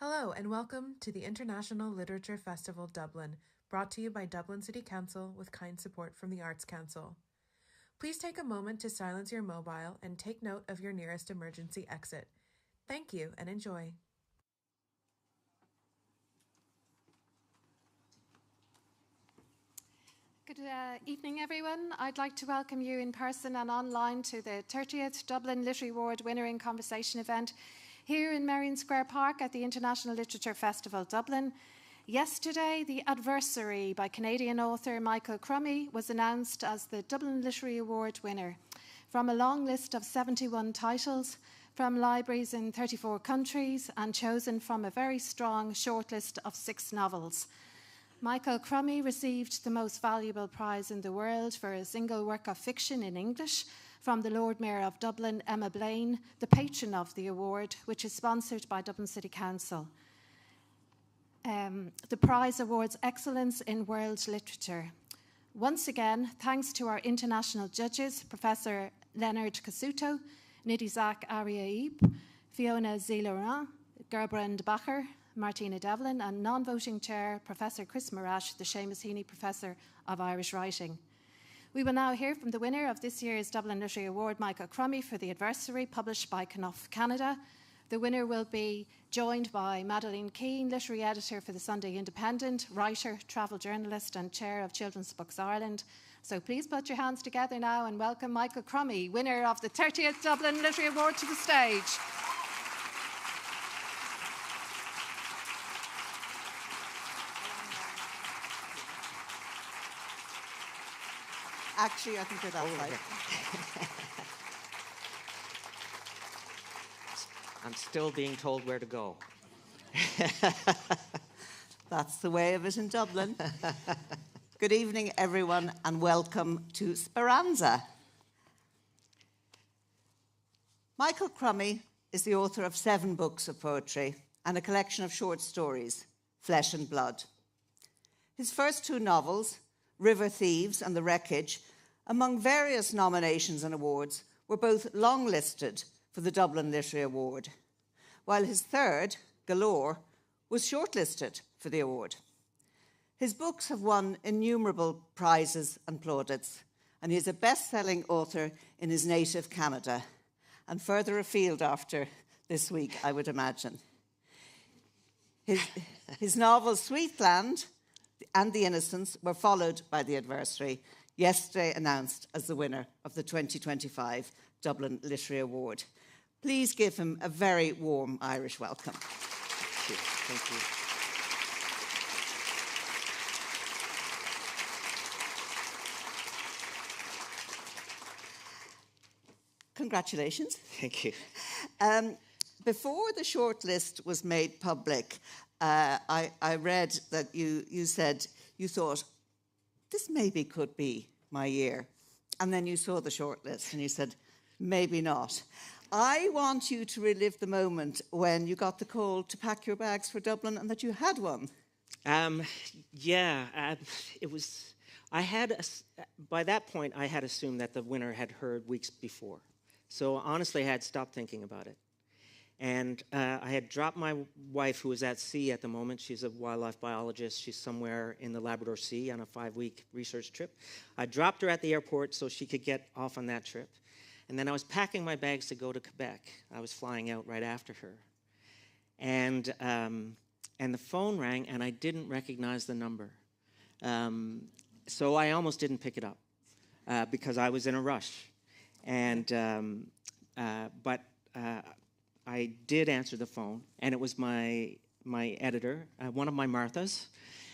Hello and welcome to the International Literature Festival Dublin, brought to you by Dublin City Council with kind support from the Arts Council. Please take a moment to silence your mobile and take note of your nearest emergency exit. Thank you and enjoy. Good evening, everyone. I'd like to welcome you in person and online to the 30th Dublin Literary Award Winner in Conversation event here in Merrion Square Park at the International Literature Festival Dublin. Yesterday, The Adversary by Canadian author Michael Crummey was announced as the Dublin Literary Award winner from a long list of 71 titles from libraries in 34 countries and chosen from a very strong shortlist of 6 novels. Michael Crummey received the most valuable prize in the world for a single work of fiction in English from the Lord Mayor of Dublin, Madeleine, the patron of the award, which is sponsored by Dublin City Council. The prize awards excellence in world literature. Once again, thanks to our international judges, Professor Leonard Casuto, Nidizak Ariaib, Fiona Z. Gerbrand Bacher, Martina Devlin, and non-voting chair, Professor Chris Marash, the Seamus Heaney Professor of Irish Writing. We will now hear from the winner of this year's Dublin Literary Award, Michael Crummey, for The Adversary, published by Knopf Canada. The winner will be joined by Madeleine Keane, literary editor for the Sunday Independent, writer, travel journalist, and chair of Children's Books Ireland. So please put your hands together now and welcome Michael Crummey, winner of the 30th Dublin Literary Award, to the stage. Actually, I think you're that side. I'm still being told where to go. That's the way of it in Dublin. Good evening, everyone, and welcome to Speranza. Michael Crummey is the author of 7 books of poetry and a collection of short stories, Flesh and Blood. His first 2 novels, River Thieves and The Wreckage, among various nominations and awards, were both long-listed for the Dublin Literary Award, while his third, Galore, was shortlisted for the award. His books have won innumerable prizes and plaudits, and he is a best-selling author in his native Canada, and further afield after this week, I would imagine. His novels Sweetland and The Innocents were followed by The Adversary, yesterday announced as the winner of the 2025 Dublin Literary Award. Please give him a very warm Irish welcome. Thank you. Congratulations. Thank you. Before the shortlist was made public, I read that you said you thought, this maybe could be my year. And then you saw the shortlist and you said, maybe not. I want you to relive the moment when you got the call to pack your bags for Dublin and that you had one. It was. By that point, I had assumed that the winner had heard weeks before. So honestly, I had stopped thinking about it. And I had dropped my wife, who was at sea at the moment. She's a wildlife biologist. She's somewhere in the Labrador Sea on a 5-week research trip. I dropped her at the airport so she could get off on that trip. And then I was packing my bags to go to Quebec. I was flying out right after her. And the phone rang, and I didn't recognize the number. So I almost didn't pick it up because I was in a rush. But I did answer the phone, and it was my editor, one of my Marthas,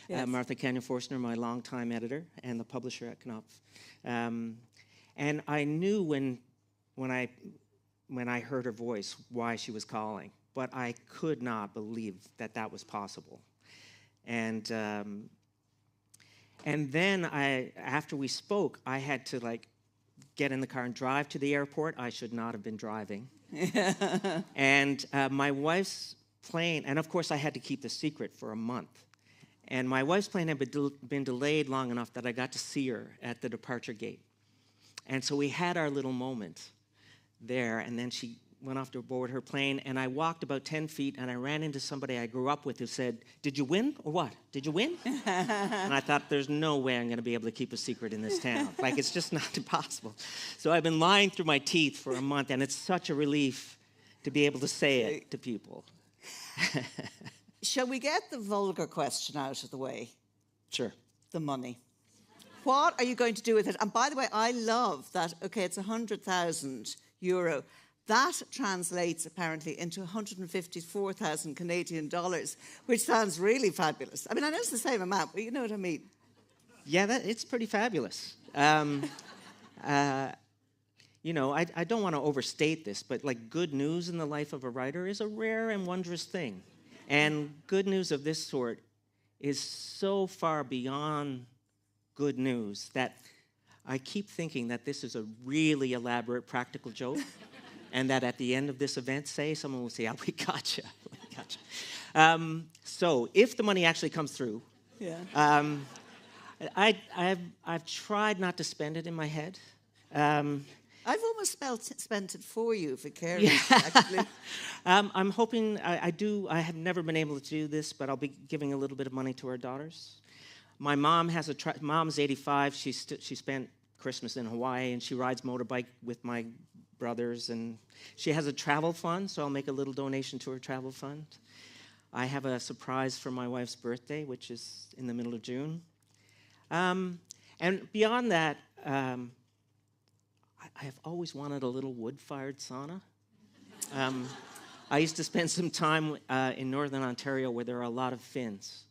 yes. Martha Kenyon-Forstner, my longtime editor and the publisher at Knopf. And I knew when I heard her voice why she was calling, but I could not believe that was possible. And then after we spoke, I had to get in the car and drive to the airport. I should not have been driving. And my wife's plane, and of course I had to keep the secret for a month. And my wife's plane had been delayed long enough that I got to see her at the departure gate. And so we had our little moment there, and then she went off to board her plane, and I walked about 10 feet, and I ran into somebody I grew up with who said, "Did you win or what? Did you win?" And I thought, there's no way I'm going to be able to keep a secret in this town. Like, it's just not possible. So I've been lying through my teeth for a month, and it's such a relief to be able to say it to people. Shall we get the vulgar question out of the way? Sure. The money. What are you going to do with it? And by the way, I love that, okay, it's 100,000 euro. That translates apparently into 154,000 Canadian dollars, which sounds really fabulous. I mean, I know it's the same amount, but you know what I mean. Yeah, it's pretty fabulous. You know, I don't want to overstate this, but like good news in the life of a writer is a rare and wondrous thing. And good news of this sort is so far beyond good news that I keep thinking that this is a really elaborate practical joke, and that at the end of this event, someone will say, "Oh, we gotcha, we gotcha." So if the money actually comes through, I've tried not to spend it in my head. I've almost spent it for you for caring, actually. I'm hoping, I have never been able to do this, but I'll be giving a little bit of money to our daughters. My mom has mom's 85. She spent Christmas in Hawaii, and she rides motorbike with my brothers, and she has a travel fund, so I'll make a little donation to her travel fund. I have a surprise for my wife's birthday, which is in the middle of June. And beyond that, I have always wanted a little wood-fired sauna. I used to spend some time in northern Ontario where there are a lot of Finns.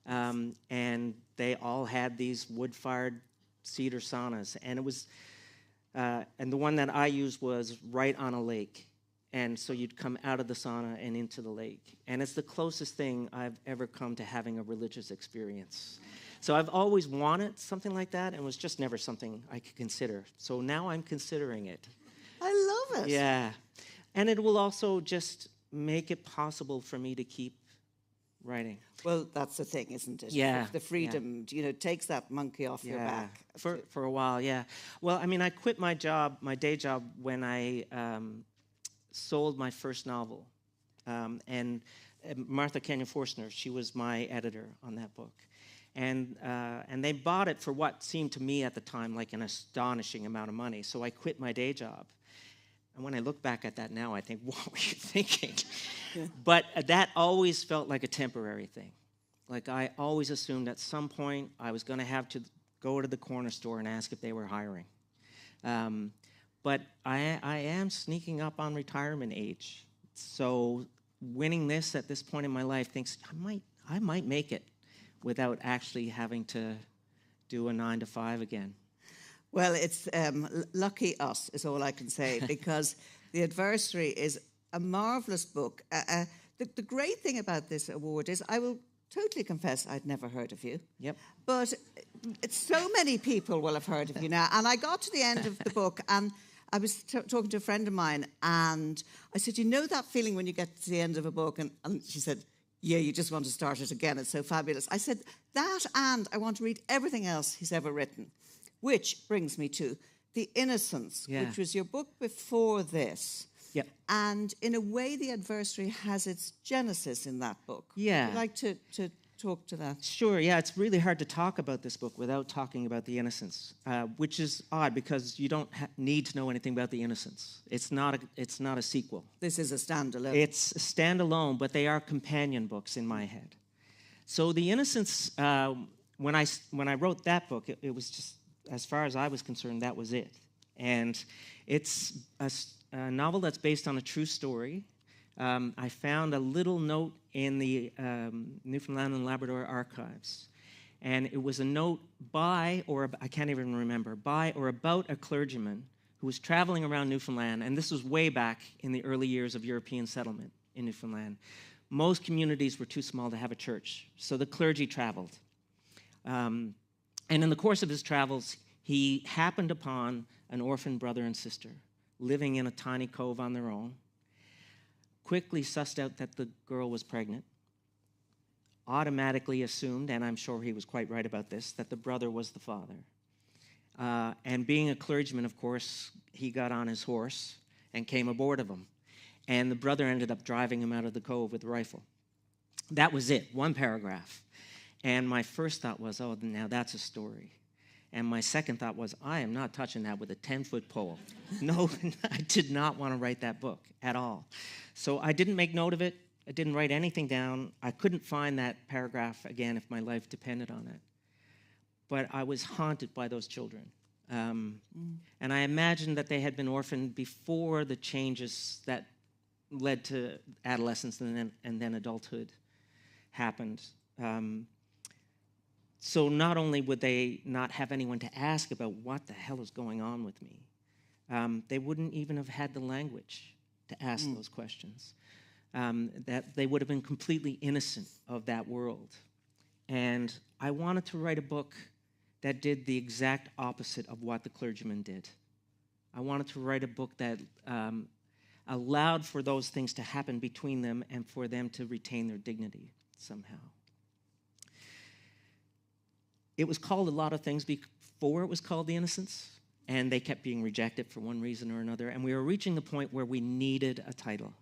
And they all had these wood-fired cedar saunas. And it was, and the one that I used was right on a lake. And so you'd come out of the sauna and into the lake. And it's the closest thing I've ever come to having a religious experience. So I've always wanted something like that, and it was just never something I could consider. So now I'm considering it. I love it. Yeah. And it will also just make it possible for me to keep writing. Well, that's the thing, isn't it? Yeah. The freedom, you know, takes that monkey off your back. For a while, yeah. Well, I mean, I quit my job, my day job, when I sold my first novel. And Martha Kenyon Forstner, she was my editor on that book. And they bought it for what seemed to me at the time like an astonishing amount of money. So I quit my day job. And when I look back at that now, I think, what were you thinking? Yeah. But that always felt like a temporary thing. Like I always assumed at some point I was going to have to go to the corner store and ask if they were hiring. But I am sneaking up on retirement age. So winning this at this point in my life thinks I might make it without actually having to do a 9-to-5 again. Well, it's lucky us is all I can say, because The Adversary is a marvellous book. The great thing about this award is, I will totally confess, I'd never heard of you. Yep. But so many people will have heard of you now. And I got to the end of the book, and I was talking to a friend of mine, and I said, you know that feeling when you get to the end of a book? And she said, yeah, you just want to start it again. It's so fabulous. I said, that, and I want to read everything else he's ever written. Which brings me to The Innocents, which was your book before this. Yep. And in a way, The Adversary has its genesis in that book. Yeah. Would you like to talk to that? Sure, yeah. It's really hard to talk about this book without talking about The Innocents, which is odd because you don't need to know anything about The Innocents. It's not a sequel. This is a standalone. It's a standalone, but they are companion books in my head. So The Innocents, when I wrote that book, it was just, as far as I was concerned, that was it. And it's a novel that's based on a true story. I found a little note in the Newfoundland and Labrador archives. And it was a note by, or I can't even remember, by or about a clergyman who was traveling around Newfoundland. And this was way back in the early years of European settlement in Newfoundland. Most communities were too small to have a church, so the clergy traveled. And in the course of his travels, he happened upon an orphan brother and sister living in a tiny cove on their own, quickly sussed out that the girl was pregnant, automatically assumed, and I'm sure he was quite right about this, that the brother was the father. And being a clergyman, of course, he got on his horse and came aboard of him. and the brother ended up driving him out of the cove with a rifle. That was it, one paragraph. And my first thought was, oh, now that's a story. And my second thought was, I am not touching that with a 10-foot pole. No, I did not want to write that book at all. So I didn't make note of it. I didn't write anything down. I couldn't find that paragraph again if my life depended on it. But I was haunted by those children. And I imagined that they had been orphaned before the changes that led to adolescence and then adulthood happened. So not only would they not have anyone to ask about what the hell is going on with me, they wouldn't even have had the language to ask those questions. That they would have been completely innocent of that world. And I wanted to write a book that did the exact opposite of what the clergyman did. I wanted to write a book that allowed for those things to happen between them and for them to retain their dignity somehow. It was called a lot of things before it was called The Innocents, and they kept being rejected for one reason or another, and we were reaching the point where we needed a title.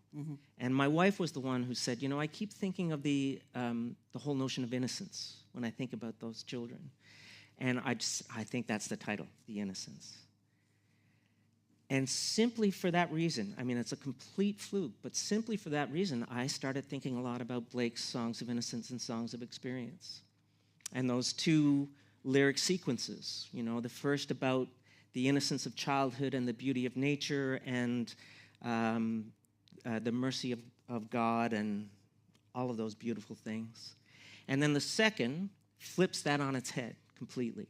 And my wife was the one who said, you know, I keep thinking of the whole notion of innocence when I think about those children. And I think that's the title, The Innocents. And simply for that reason, I mean, it's a complete fluke, but simply for that reason, I started thinking a lot about Blake's Songs of Innocence and Songs of Experience. And those two lyric sequences, you know, the first about the innocence of childhood and the beauty of nature and the mercy of God and all of those beautiful things. And then the second flips that on its head completely.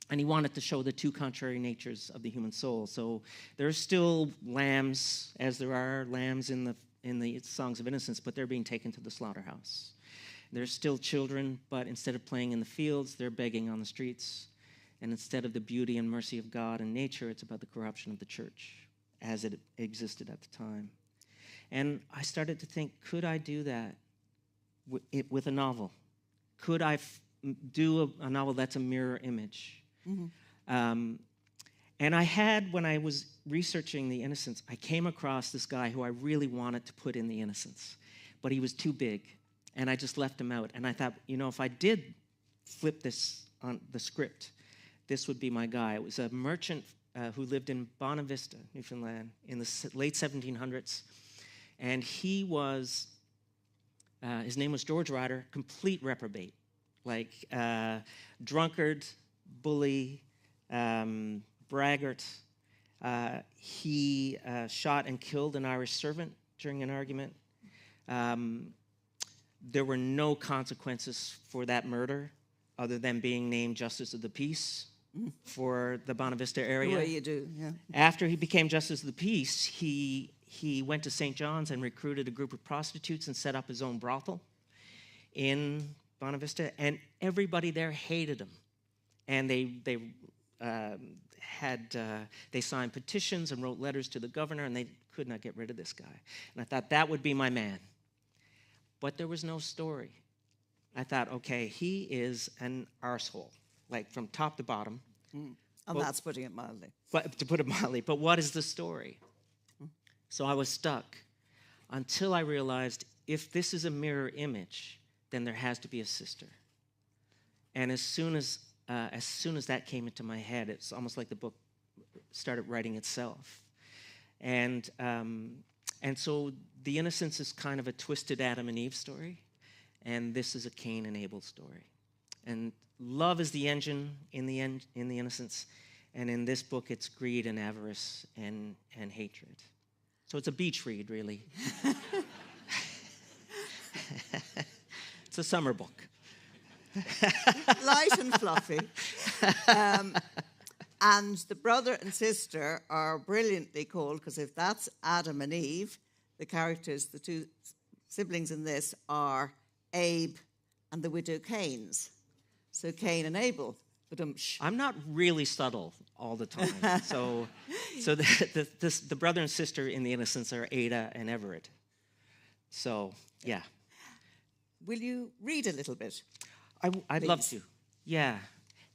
And he wanted to show the two contrary natures of the human soul. So there are still lambs, as there are lambs in the Songs of Innocence, but they're being taken to the slaughterhouse. There's still children, but instead of playing in the fields, they're begging on the streets. And instead of the beauty and mercy of God and nature, it's about the corruption of the church as it existed at the time. And I started to think, could I do that with a novel? Could I do a novel that's a mirror image? And I had, when I was researching The Innocents, I came across this guy who I really wanted to put in The Innocents, but he was too big. And I just left him out. And I thought, you know, if I did flip this on the script, this would be my guy. It was a merchant who lived in Bonavista, Newfoundland, in the late 1700s. And he was, his name was George Ryder, complete reprobate. Like drunkard, bully, braggart. He shot and killed an Irish servant during an argument. There were no consequences for that murder other than being named Justice of the Peace for the Bonavista area. The way you do, yeah. After he became Justice of the Peace, he went to St. John's and recruited a group of prostitutes and set up his own brothel in Bonavista, and everybody there hated him. And they signed petitions and wrote letters to the governor, and they could not get rid of this guy. And I thought that would be my man. But there was no story. I thought, okay, he is an arsehole, like from top to bottom. And that's putting it mildly. But to put it mildly, but what is the story? So I was stuck until I realized if this is a mirror image, then there has to be a sister. And as soon as that came into my head, it's almost like the book started writing itself. And so The Innocents is kind of a twisted Adam and Eve story, and this is a Cain and Abel story. And love is the engine in the Innocents, and in this book it's greed and avarice and hatred. So it's a beach read, really. It's a summer book. Light and fluffy. And the brother and sister are brilliantly called, because if that's Adam and Eve, the characters, the two siblings in this, are Abe and the widow Cain's. So Cain and Abel. I'm not really subtle all the time. So the brother and sister in The Innocents are Ada and Everett. So, yeah. Will you read a little bit? I'd love to. Yeah.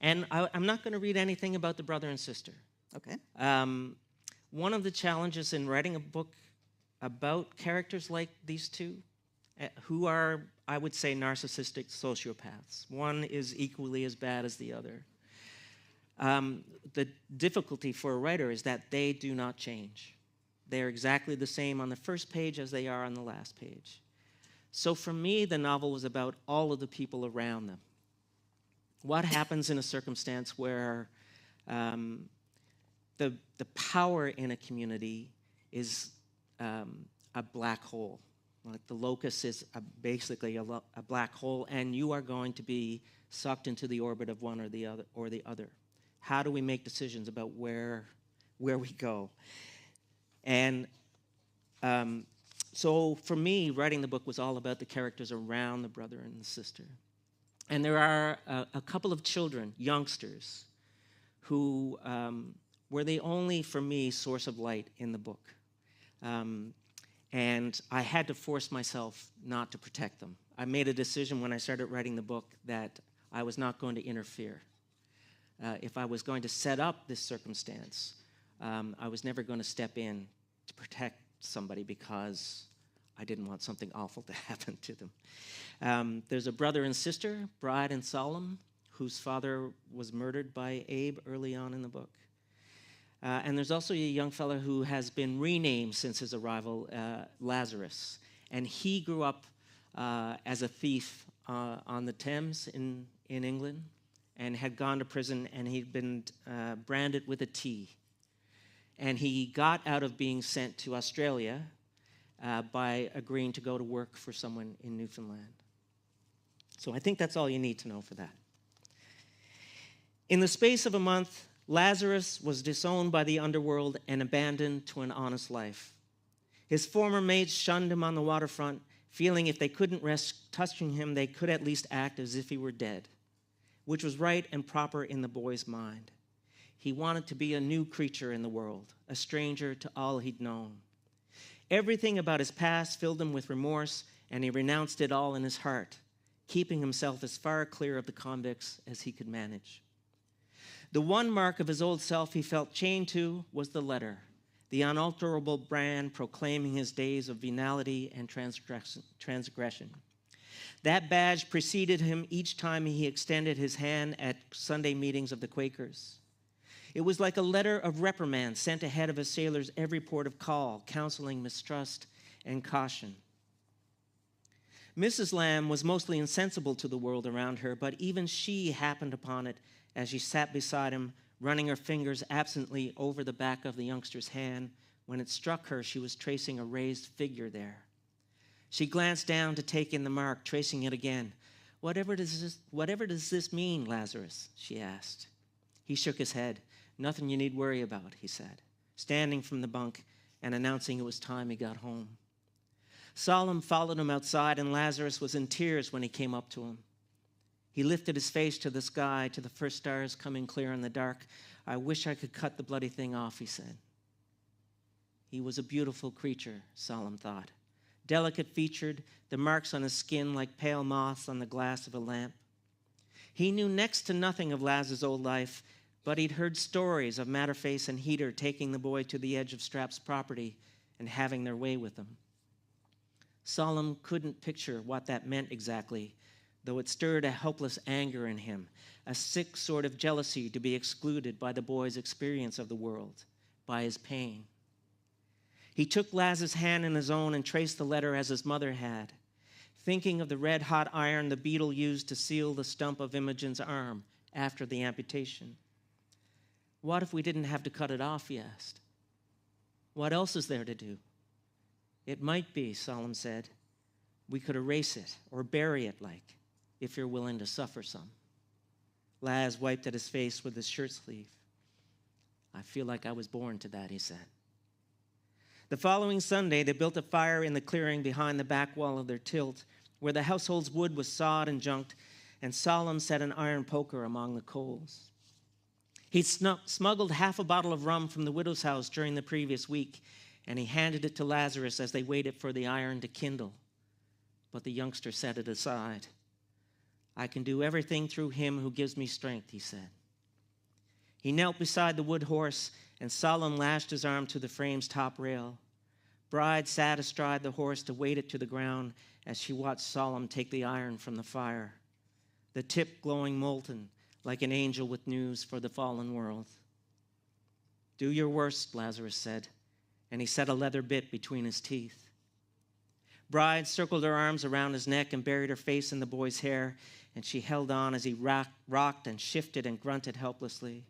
And I'm not going to read anything about the brother and sister. Okay. One of the challenges in writing a book about characters like these two, who are, I would say, narcissistic sociopaths. One is equally as bad as the other. The difficulty for a writer is that they do not change. They are exactly the same on the first page as they are on the last page. So for me, the novel was about all of the people around them. What happens in a circumstance where the power in a community is a black hole? Like the locus is basically a black hole, and you are going to be sucked into the orbit of one or the other. How do we make decisions about where we go? And so for me, writing the book was all about the characters around the brother and the sister. And there are a couple of children, youngsters, who were the only, for me, source of light in the book. And I had to force myself not to protect them. I made a decision when I started writing the book that I was not going to interfere. If I was going to set up this circumstance, I was never going to step in to protect somebody because I didn't want something awful to happen to them. There's a brother and sister, Bride and Solemn, whose father was murdered by Abe early on in the book. And there's also a young fellow who has been renamed since his arrival, Lazarus. And he grew up as a thief on the Thames in England and had gone to prison, and he'd been branded with a T. And he got out of being sent to Australia by agreeing to go to work for someone in Newfoundland. So I think that's all you need to know for that. In the space of a month, Lazarus was disowned by the underworld and abandoned to an honest life. His former mates shunned him on the waterfront, feeling if they couldn't risk touching him, they could at least act as if he were dead, which was right and proper in the boy's mind. He wanted to be a new creature in the world, a stranger to all he'd known. Everything about his past filled him with remorse, and he renounced it all in his heart, keeping himself as far clear of the convicts as he could manage. The one mark of his old self he felt chained to was the letter, the unalterable brand proclaiming his days of venality and transgression. That badge preceded him each time he extended his hand at Sunday meetings of the Quakers. It was like a letter of reprimand sent ahead of a sailor's every port of call, counseling mistrust and caution. Mrs. Lamb was mostly insensible to the world around her, but even she happened upon it as she sat beside him, running her fingers absently over the back of the youngster's hand. When it struck her, she was tracing a raised figure there. She glanced down to take in the mark, tracing it again. Whatever does this mean, Lazarus? She asked. He shook his head. Nothing you need worry about, he said, standing from the bunk and announcing it was time he got home. Solemn followed him outside, and Lazarus was in tears when he came up to him. He lifted his face to the sky, to the first stars coming clear in the dark. I wish I could cut the bloody thing off, he said. He was a beautiful creature, Solemn thought. Delicate-featured, the marks on his skin like pale moths on the glass of a lamp. He knew next to nothing of Laz's old life, but he'd heard stories of Matterface and Heater taking the boy to the edge of Strap's property and having their way with him. Solemn couldn't picture what that meant exactly, though it stirred a helpless anger in him, a sick sort of jealousy to be excluded by the boy's experience of the world, by his pain. He took Laz's hand in his own and traced the letter as his mother had, thinking of the red-hot iron the beetle used to seal the stump of Imogen's arm after the amputation. What if we didn't have to cut it off, he asked. What else is there to do? It might be, Solemn said. We could erase it or bury it, like, if you're willing to suffer some. Laz wiped at his face with his shirt sleeve. I feel like I was born to that, he said. The following Sunday, they built a fire in the clearing behind the back wall of their tilt, where the household's wood was sawed and junked, and Solemn set an iron poker among the coals. He'd smuggled half a bottle of rum from the widow's house during the previous week, and he handed it to Lazarus as they waited for the iron to kindle. But the youngster set it aside. I can do everything through him who gives me strength, he said. He knelt beside the wood horse, and Solemn lashed his arm to the frame's top rail. Bride sat astride the horse to weight it to the ground as she watched Solemn take the iron from the fire, the tip glowing molten like an angel with news for the fallen world. "Do your worst," Lazarus said, and he set a leather bit between his teeth. Bride circled her arms around his neck and buried her face in the boy's hair, and she held on as he rocked and shifted and grunted helplessly.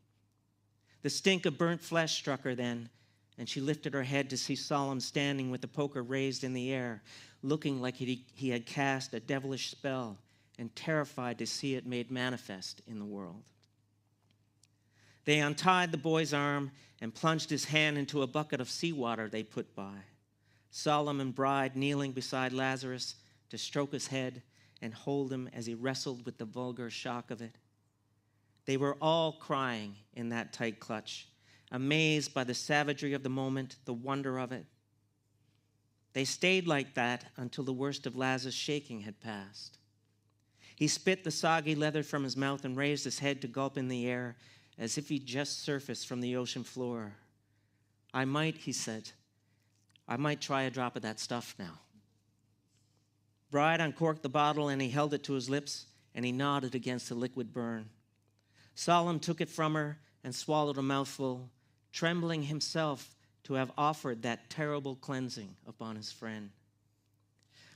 The stink of burnt flesh struck her then, and she lifted her head to see Solemn standing with the poker raised in the air, looking like he had cast a devilish spell and terrified to see it made manifest in the world. They untied the boy's arm and plunged his hand into a bucket of seawater they put by. Solemn and Bride kneeling beside Lazarus to stroke his head and hold him as he wrestled with the vulgar shock of it. They were all crying in that tight clutch, amazed by the savagery of the moment, the wonder of it. They stayed like that until the worst of Lazarus' shaking had passed. He spit the soggy leather from his mouth and raised his head to gulp in the air as if he'd just surfaced from the ocean floor. He said, I might try a drop of that stuff now. Bride uncorked the bottle and he held it to his lips and he nodded against the liquid burn. Solemn took it from her and swallowed a mouthful, trembling himself to have offered that terrible cleansing upon his friend.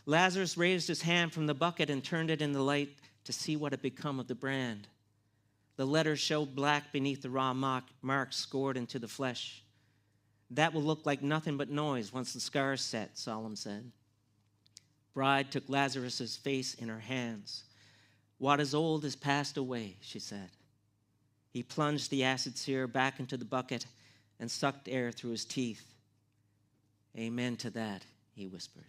Lazarus raised his hand from the bucket and turned it in the light to see what had become of the brand. The letters showed black beneath the raw marks scored into the flesh. That will look like nothing but noise once the scars set, Solemn said. Bride took Lazarus's face in her hands. What is old has passed away, she said. He plunged the acid sear back into the bucket and sucked air through his teeth. Amen to that, he whispered.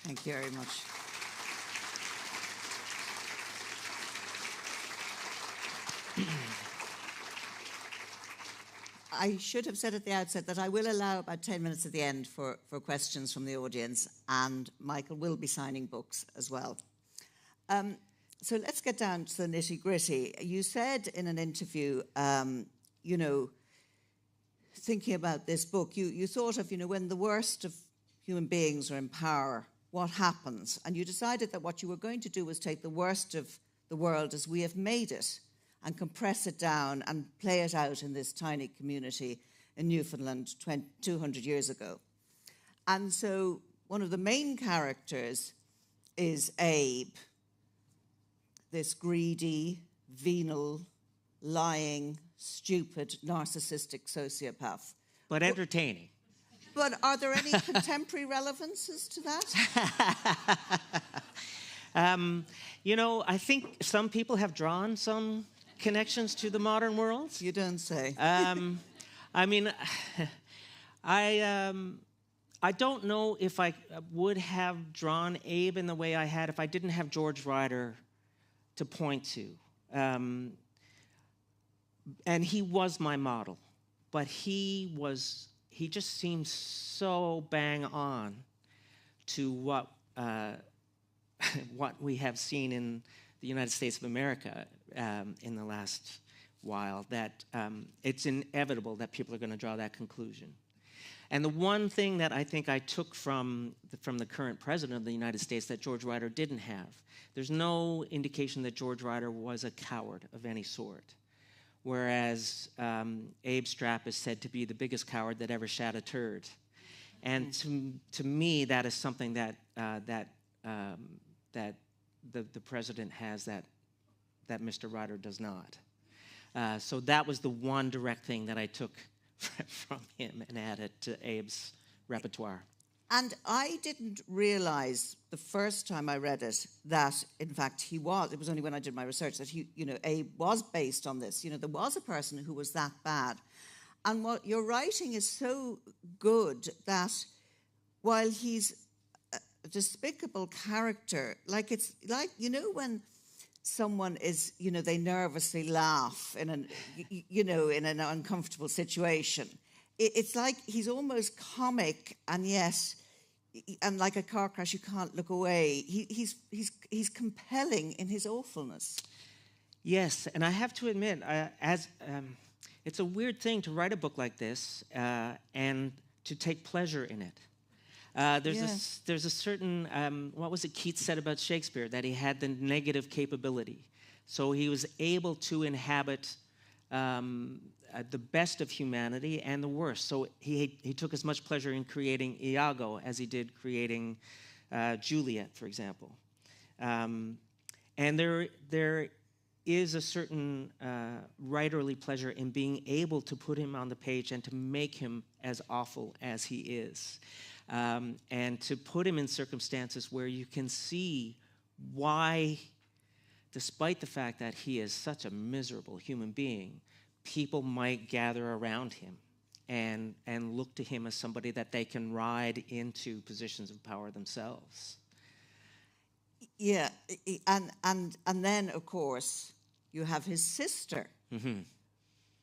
Thank you very much. I should have said at the outset that I will allow about 10 minutes at the end for questions from the audience, and Michael will be signing books as well. So let's get down to the nitty-gritty. You said in an interview, thinking about this book, you thought of, when the worst of human beings are in power, what happens? And you decided that what you were going to do was take the worst of the world as we have made it and compress it down and play it out in this tiny community in Newfoundland 200 years ago. And so one of the main characters is Abe, this greedy, venal, lying, stupid, narcissistic sociopath. But entertaining. But are there any contemporary relevances to that? I think some people have drawn some connections to the modern world. You don't say. I don't know if I would have drawn Abe in the way I had if I didn't have George Ryder to point to. And he was my model, but he just seemed so bang on to what we have seen in the United States of America in the last while, that it's inevitable that people are going to draw that conclusion. And the one thing that I think I took from the current president of the United States that George Ryder didn't have, there's no indication that George Ryder was a coward of any sort, whereas Abe Strapp is said to be the biggest coward that ever shat a turd. And to me, that is something that the president has that Mr. Ryder does not. So that was the one direct thing that I took from him and added to Abe's repertoire. And I didn't realize the first time I read it that, in fact, it was only when I did my research that Abe was based on this. There was a person who was that bad. And what your writing is so good that while he's a despicable character, it's like, when someone is, they nervously laugh in an uncomfortable situation. It's like he's almost comic, and yet, and like a car crash, you can't look away. He's compelling in his awfulness. Yes, and I have to admit, it's a weird thing to write a book like this and take pleasure in it. There's a certain, what was it Keats said about Shakespeare, that he had the negative capability. So he was able to inhabit the best of humanity and the worst. So he took as much pleasure in creating Iago as he did creating Juliet, for example. And there is a certain writerly pleasure in being able to put him on the page and to make him as awful as he is. And to put him in circumstances where you can see why, despite the fact that he is such a miserable human being, people might gather around him and look to him as somebody that they can ride into positions of power themselves. Yeah, and then, of course, you have his sister,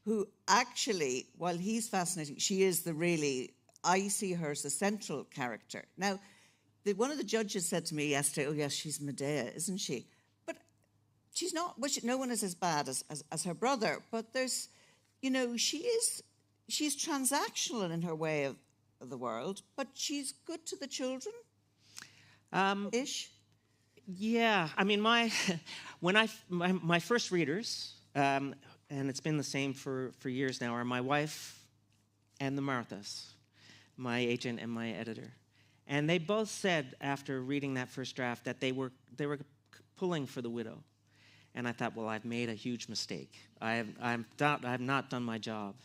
who actually, while he's fascinating, she is the really, I see her as the central character. Now, one of the judges said to me yesterday, oh, yes, she's Medea, isn't she? But she's not, well, no one is as bad as her brother, but there's, she's transactional in her way of the world, but she's good to the children, ish. Yeah, I mean, my first readers, and it's been the same for years now, are my wife and the Marthas, my agent and my editor. And they both said after reading that first draft that they were pulling for the widow. And I thought, well, I've made a huge mistake. I have not done my job.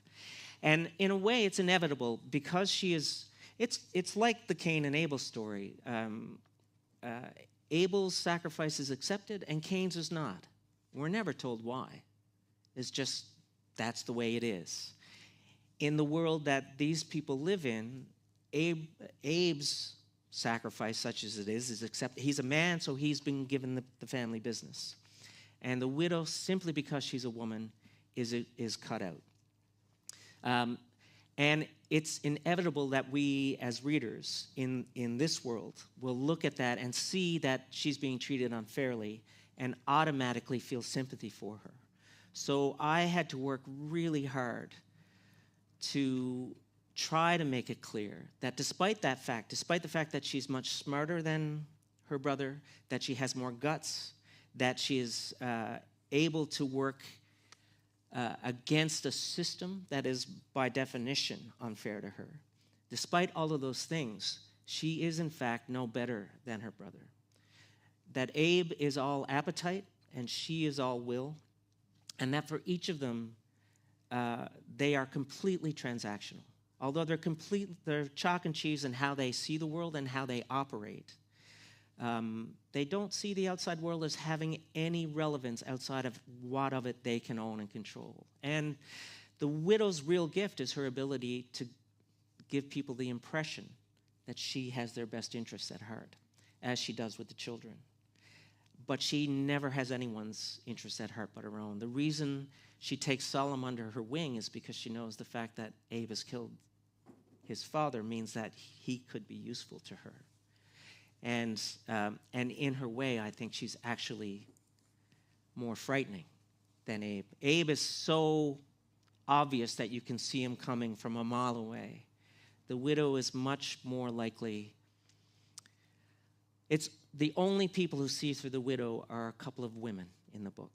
And in a way, it's inevitable because she is. It's like the Cain and Abel story. Abel's sacrifice is accepted and Cain's is not. We're never told why. It's just that's the way it is. In the world that these people live in, Abe's sacrifice, such as it is accepted. He's a man, so he's been given the family business. And the widow, simply because she's a woman, is cut out. And it's inevitable that we, as readers in this world, will look at that and see that she's being treated unfairly and automatically feel sympathy for her. So I had to work really hard to try to make it clear that despite the fact that she's much smarter than her brother, that she has more guts, that she is able to work against a system that is, by definition, unfair to her. Despite all of those things, she is, in fact, no better than her brother. That Abe is all appetite and she is all will, and that for each of them, they are completely transactional. Although they're chalk and cheese in how they see the world and how they operate. They don't see the outside world as having any relevance outside of what of it they can own and control. And the widow's real gift is her ability to give people the impression that she has their best interests at heart, as she does with the children. But she never has anyone's interests at heart but her own. The reason she takes Solomon under her wing is because she knows the fact that Abe has killed his father means that he could be useful to her. And in her way, I think she's actually more frightening than Abe. Abe is so obvious that you can see him coming from a mile away. The widow is much more likely. It's the only people who see through the widow are a couple of women in the book.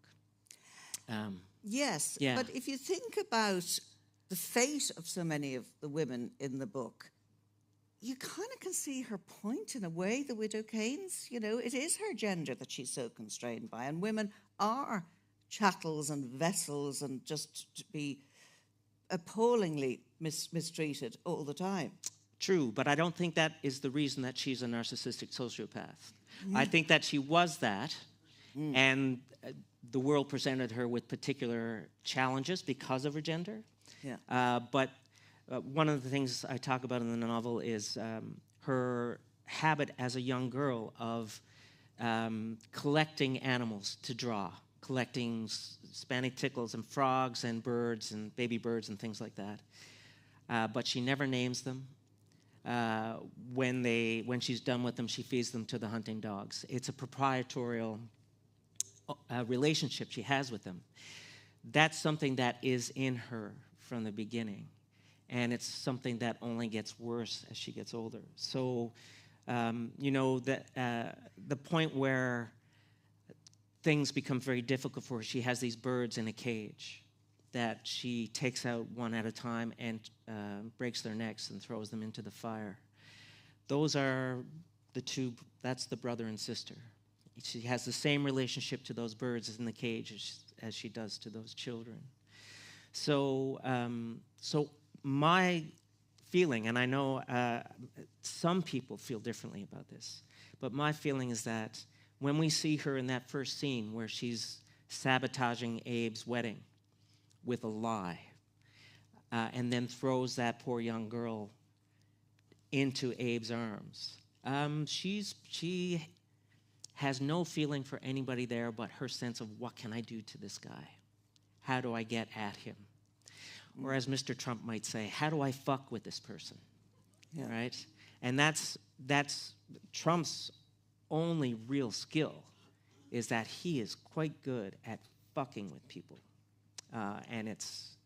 Yes, yeah. But if you think about the fate of so many of the women in the book, you kind of can see her point in a way, the widow Kane's. It is her gender that she's so constrained by, and women are chattels and vessels and just to be appallingly mistreated all the time. True, but I don't think that is the reason that she's a narcissistic sociopath. I think that she was that, and the world presented her with particular challenges because of her gender. Yeah. But one of the things I talk about in the novel is her habit as a young girl of collecting animals to draw, collecting Spanish tickles and frogs and birds and baby birds and things like that. But she never names them. When she's done with them, she feeds them to the hunting dogs. It's a proprietorial relationship she has with them. That's something that is in her from the beginning. and it's something that only gets worse as she gets older. So, you know, the point where things become very difficult for her, she has these birds in a cage that she takes out one at a time and breaks their necks and throws them into the fire. Those are the two, that's the brother and sister. She has the same relationship to those birds in the cage as she does to those children. So, so my feeling, and I know some people feel differently about this, but my feeling is that when we see her in that first scene where she's sabotaging Abe's wedding with a lie, and then throws that poor young girl into Abe's arms, she has no feeling for anybody there but her sense of, what can I do to this guy? How do I get at him? Or as Mr. Trump might say, how do I fuck with this person? Yeah. Right? And that's Trump's only real skill, is that he is quite good at fucking with people. And it's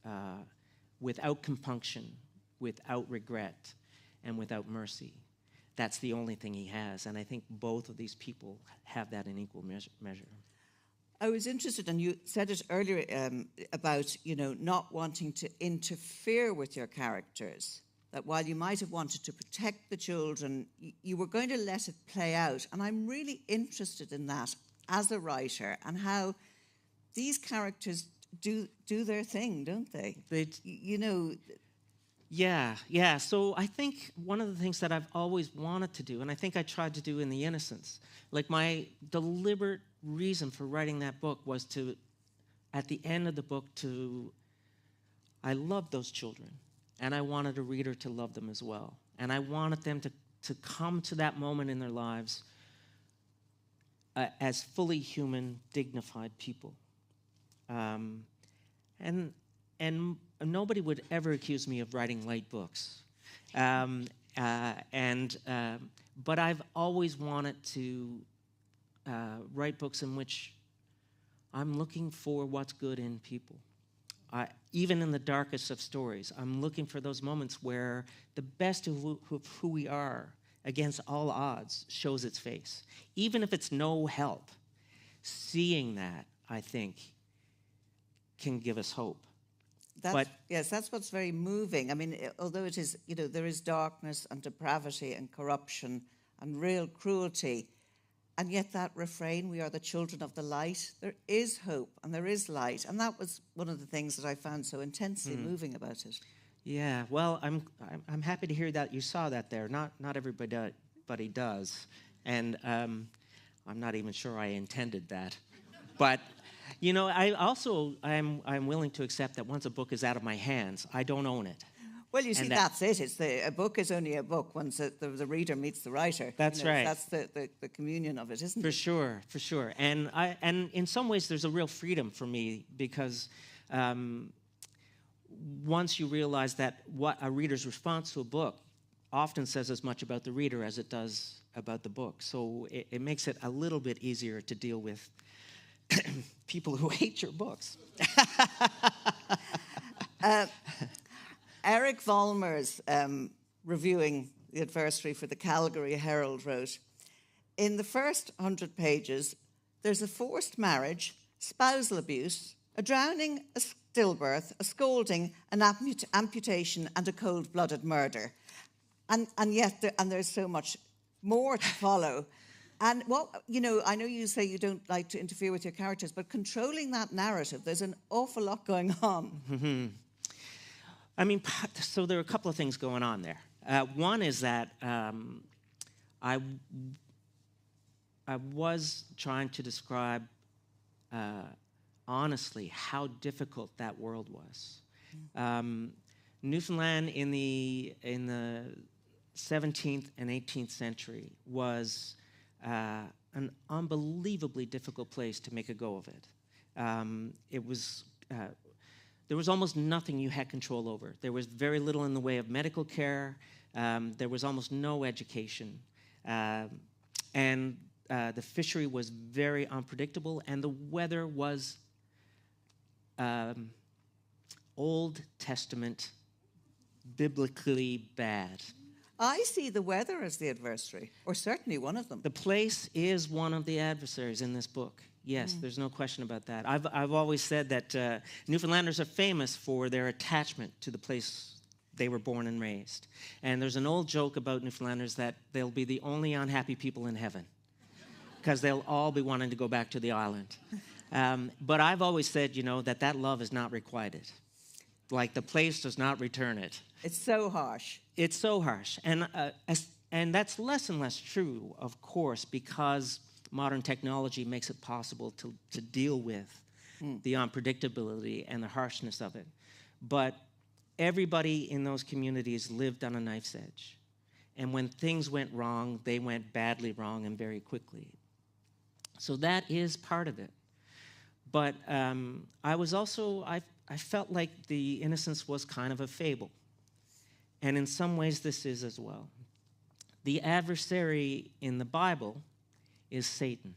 without compunction, without regret, and without mercy. That's the only thing he has. And I think both of these people have that in equal measure. I was interested, and you said it earlier, about, you know, not wanting to interfere with your characters, that while you might have wanted to protect the children, you were going to let it play out. And I'm really interested in that as a writer, and how these characters do their thing, don't they? You know... Yeah. So I think one of the things that I've always wanted to do, and I think I tried to do in The Innocents, like my deliberate reason for writing that book was to, at the end of the book, I loved those children, and I wanted a reader to love them as well. And I wanted them to come to that moment in their lives as fully human, dignified people. And nobody would ever accuse me of writing light books. But I've always wanted to write books in which I'm looking for what's good in people. Even in the darkest of stories, I'm looking for those moments where the best of who we are against all odds shows its face. Even if it's no help, seeing that, I think, can give us hope. Yes, that's what's very moving. I mean, although it is, you know, there is darkness and depravity and corruption and real cruelty, and yet that refrain, we are the children of the light, there is hope and there is light. And that was one of the things that I found so intensely moving about it. Yeah, well, I'm happy to hear that you saw that there. Not everybody does. And I'm not even sure I intended that. But... you know, I'm willing to accept that once a book is out of my hands, I don't own it. Well, you see, that's it. A book is only a book once the reader meets the writer. That's right. That's the communion of it, isn't it? For sure. And in some ways, there's a real freedom for me, because once you realize that what a reader's response to a book often says as much about the reader as it does about the book. So it makes it a little bit easier to deal with people who hate your books. Eric Vollmer's reviewing the adversary for the Calgary Herald wrote, in the first 100 pages, there's a forced marriage, spousal abuse, a drowning, a stillbirth, a scolding, an amputation, and a cold-blooded murder. And yet there's so much more to follow. And, well, you know, I know you say you don't like to interfere with your characters, but controlling that narrative, there's an awful lot going on. Mm-hmm. I mean, so there are a couple of things going on there. One is that I was trying to describe honestly how difficult that world was. Newfoundland in the 17th and 18th century was an unbelievably difficult place to make a go of it. There was almost nothing you had control over. There was very little in the way of medical care. There was almost no education. And the fishery was very unpredictable, and the weather was Old Testament biblically bad. I see the weather as the adversary, or certainly one of them. The place is one of the adversaries in this book. Yes, there's no question about that. I've always said that Newfoundlanders are famous for their attachment to the place they were born and raised. And there's an old joke about Newfoundlanders that they'll be the only unhappy people in heaven because they'll all be wanting to go back to the island. But I've always said, that love is not requited. Like the place does not return it. It's so harsh. It's so harsh. And that's less and less true, of course, because modern technology makes it possible to deal with the unpredictability and the harshness of it. But everybody in those communities lived on a knife's edge. And when things went wrong, they went badly wrong and very quickly. So that is part of it. But I felt like the innocence was kind of a fable. And in some ways, this is as well. The adversary in the Bible is Satan.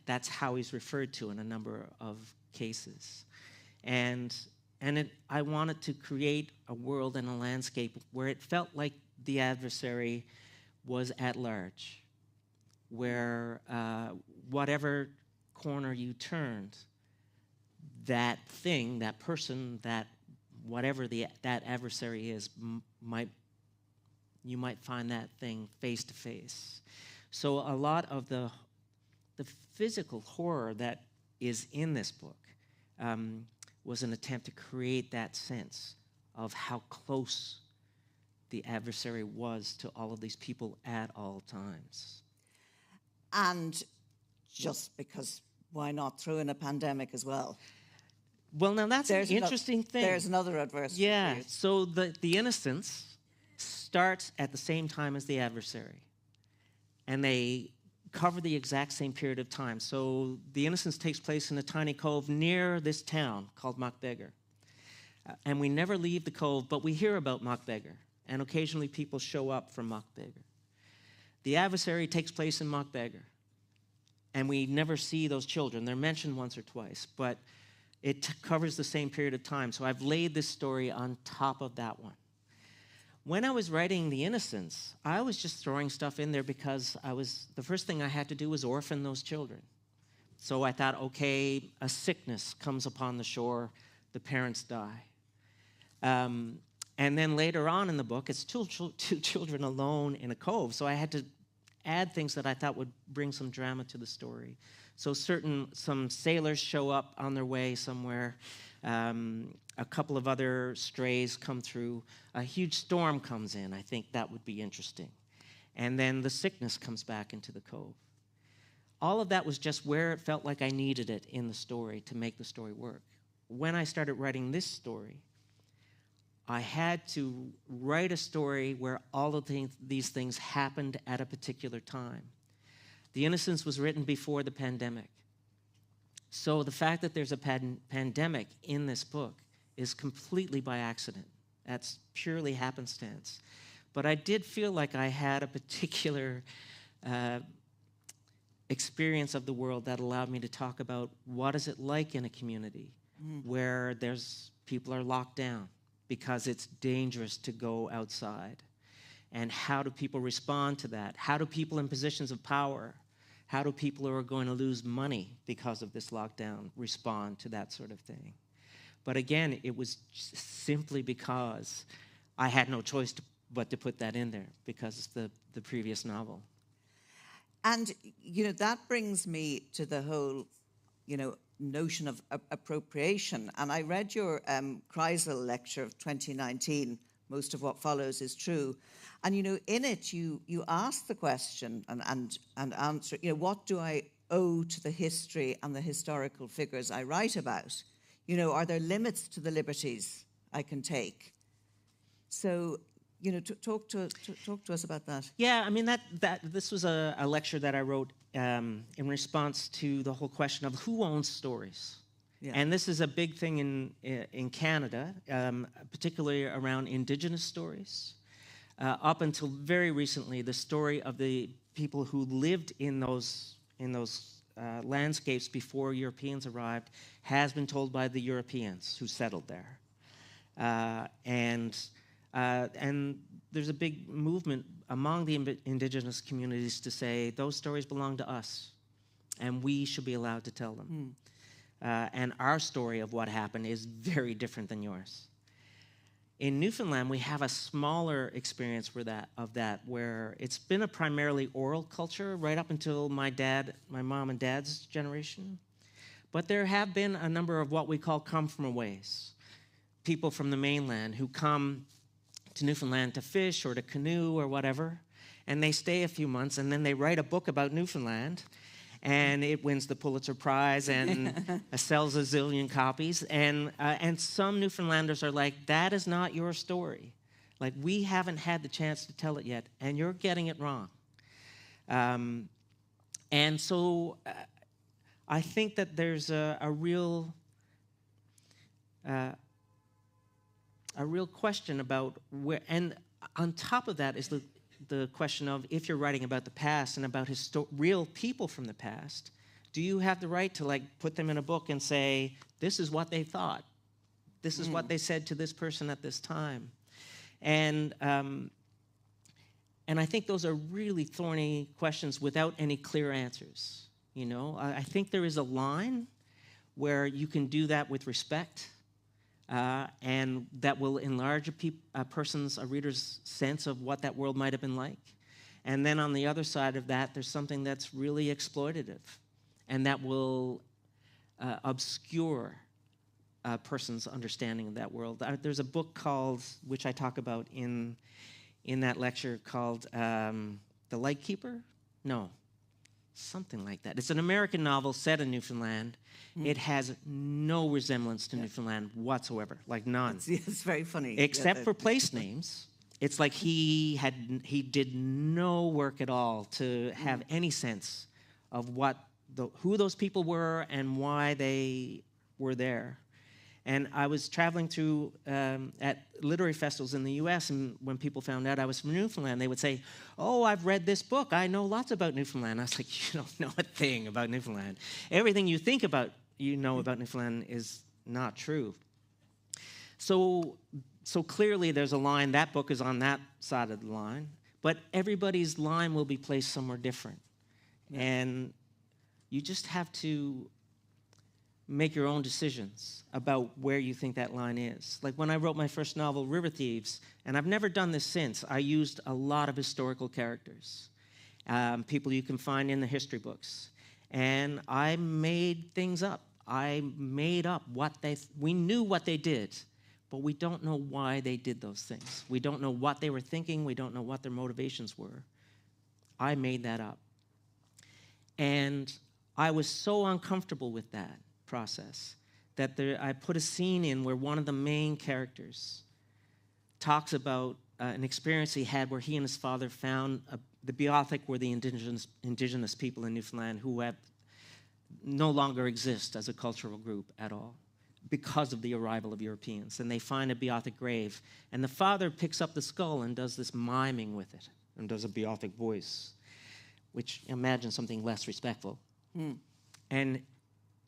That's how he's referred to in a number of cases. And I wanted to create a world and a landscape where it felt like the adversary was at large, where whatever corner you turned, that thing, that person, that whatever that adversary is, you might find that thing face to face. So a lot of the physical horror that is in this book was an attempt to create that sense of how close the adversary was to all of these people at all times. And just because, why not throw in a pandemic as well? Well, now that's an interesting thing. There's another adversary. Yeah, so the innocence starts at the same time as the adversary. And they cover the exact same period of time. So the innocence takes place in a tiny cove near this town called Mockbeggar. And we never leave the cove, but we hear about Mockbeggar. And occasionally people show up from Mockbeggar. The adversary takes place in Mockbeggar. And we never see those children. They're mentioned once or twice, but it covers the same period of time. So I've laid this story on top of that one. When I was writing The Innocents, I was just throwing stuff in there because the first thing I had to do was orphan those children. So I thought, okay, a sickness comes upon the shore, the parents die. And then later on in the book, it's two children alone in a cove. So I had to add things that I thought would bring some drama to the story. So some sailors show up on their way somewhere. A couple of other strays come through. A huge storm comes in. I think that would be interesting. And then the sickness comes back into the cove. All of that was just where it felt like I needed it in the story to make the story work. When I started writing this story, I had to write a story where all of these things happened at a particular time. The Innocents was written before the pandemic. So the fact that there's a pandemic in this book is completely by accident. That's purely happenstance. But I did feel like I had a particular experience of the world that allowed me to talk about what is it like in a community where people are locked down because it's dangerous to go outside. And how do people respond to that? How do people in positions of power, how do people who are going to lose money because of this lockdown respond to that sort of thing? But again, it was simply because I had no choice but to put that in there because of the previous novel. And, that brings me to the whole, notion of appropriation. And I read your Kreisel lecture of 2019, Most of What Follows is True. And, in it, you ask the question and answer, what do I owe to the history and the historical figures I write about? Are there limits to the liberties I can take? So, talk to us about that. Yeah, I mean, this was a lecture that I wrote in response to the whole question of who owns stories. Yeah. And this is a big thing in Canada, particularly around Indigenous stories. Up until very recently, the story of the people who lived in those landscapes before Europeans arrived has been told by the Europeans who settled there. And there's a big movement among the indigenous communities to say those stories belong to us, and we should be allowed to tell them. And our story of what happened is very different than yours. In Newfoundland, we have a smaller experience of that, where it's been a primarily oral culture right up until my mom and dad's generation. But there have been a number of what we call come-from-aways, people from the mainland who come to Newfoundland to fish or to canoe or whatever, and they stay a few months, and then they write a book about Newfoundland, and it wins the Pulitzer Prize and sells a zillion copies. And some Newfoundlanders are like, that is not your story. Like, we haven't had the chance to tell it yet, and you're getting it wrong. And so I think that there's a real question about where, and on top of that is the question of, if you're writing about the past and about real people from the past, do you have the right to, like, put them in a book and say, this is what they thought, this is what they said to this person at this time? And I think those are really thorny questions without any clear answers. You know, I think there is a line where you can do that with respect, and that will enlarge a reader's sense of what that world might have been like. And then on the other side of that, there's something that's really exploitative, and that will obscure a person's understanding of that world. There's a book called, which I talk about in that lecture, called The Lightkeeper? No, something like that. It's an American novel set in Newfoundland. It has no resemblance to Newfoundland whatsoever, like none. It's very funny. Except for place names. It's like he did no work at all to have any sense of who those people were and why they were there. And I was traveling through at literary festivals in the U.S., and when people found out I was from Newfoundland, they would say, oh, I've read this book. I know lots about Newfoundland. I was like, you don't know a thing about Newfoundland. Everything you think about, you know about Newfoundland is not true. So clearly there's a line. That book is on that side of the line. But everybody's line will be placed somewhere different. Yeah. And you just have to make your own decisions about where you think that line is. Like when I wrote my first novel, River Thieves, and I've never done this since, I used a lot of historical characters, people you can find in the history books. And I made things up. I made up we knew what they did, but we don't know why they did those things. We don't know what they were thinking. We don't know what their motivations were. I made that up. And I was so uncomfortable with that process that I put a scene in where one of the main characters talks about an experience he had where he and his father found the Beothuk were the indigenous people in Newfoundland who no longer exist as a cultural group at all because of the arrival of Europeans. And they find a Beothuk grave, and the father picks up the skull and does this miming with it and does a Beothuk voice, which, imagine something less respectful.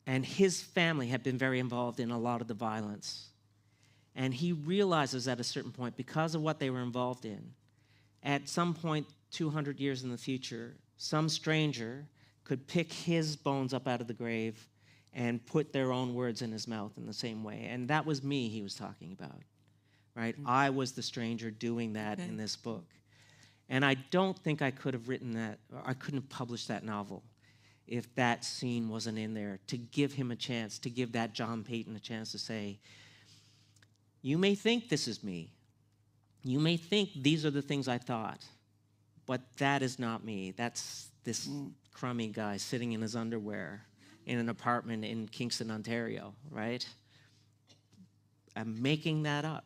And his family had been very involved in a lot of the violence. And he realizes at a certain point, because of what they were involved in, at some point 200 years in the future, some stranger could pick his bones up out of the grave and put their own words in his mouth in the same way. And that was me he was talking about, right? I was the stranger doing that in this book. And I don't think I could have written that, or I couldn't have published that novel if that scene wasn't in there, to give him a chance, to give that John Payton a chance to say, you may think this is me. You may think these are the things I thought, but that is not me. That's this Crummey guy sitting in his underwear in an apartment in Kingston, Ontario, right? I'm making that up.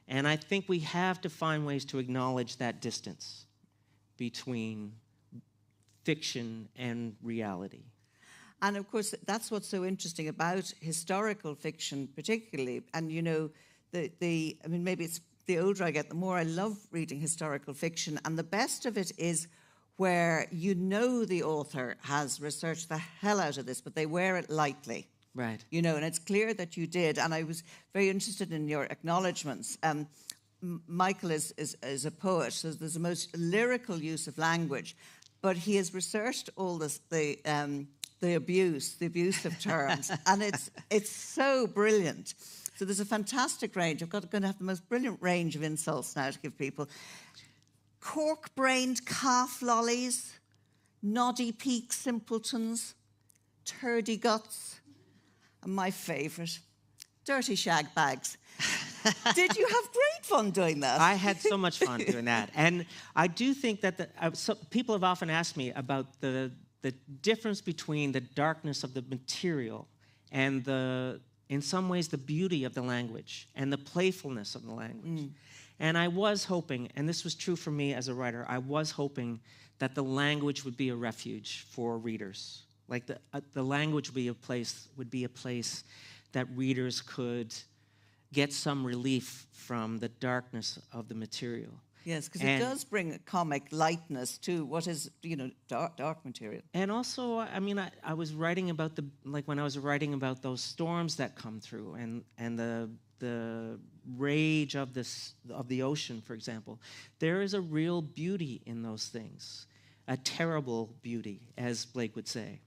And I think we have to find ways to acknowledge that distance between fiction and reality. And of course, that's what's so interesting about historical fiction particularly. And you know, I mean, maybe it's the older I get, the more I love reading historical fiction. And the best of it is where you know the author has researched the hell out of this, but they wear it lightly. Right. You know, and it's clear that you did. And I was very interested in your acknowledgements. Michael is a poet, so there's the most lyrical use of language, but he has researched all this, the abusive terms, and it's so brilliant. So there's a fantastic range. I'm going to have the most brilliant range of insults now to give people. Cork-brained calf lollies, noddy peak simpletons, turdy guts, and my favourite, dirty shag bags. Did you have great fun doing that? I had so much fun doing that. And I do think that people have often asked me about the difference between the darkness of the material and in some ways, the beauty of the language and the playfulness of the language. And I was hoping, and this was true for me as a writer, I was hoping that the language would be a refuge for readers. Like the language would be a place that readers could get some relief from the darkness of the material. Yes, because it does bring a comic lightness to what is, dark material. And also, I mean, I was writing about when I was writing about those storms that come through and the rage of the ocean, for example. There is a real beauty in those things, a terrible beauty, as Blake would say.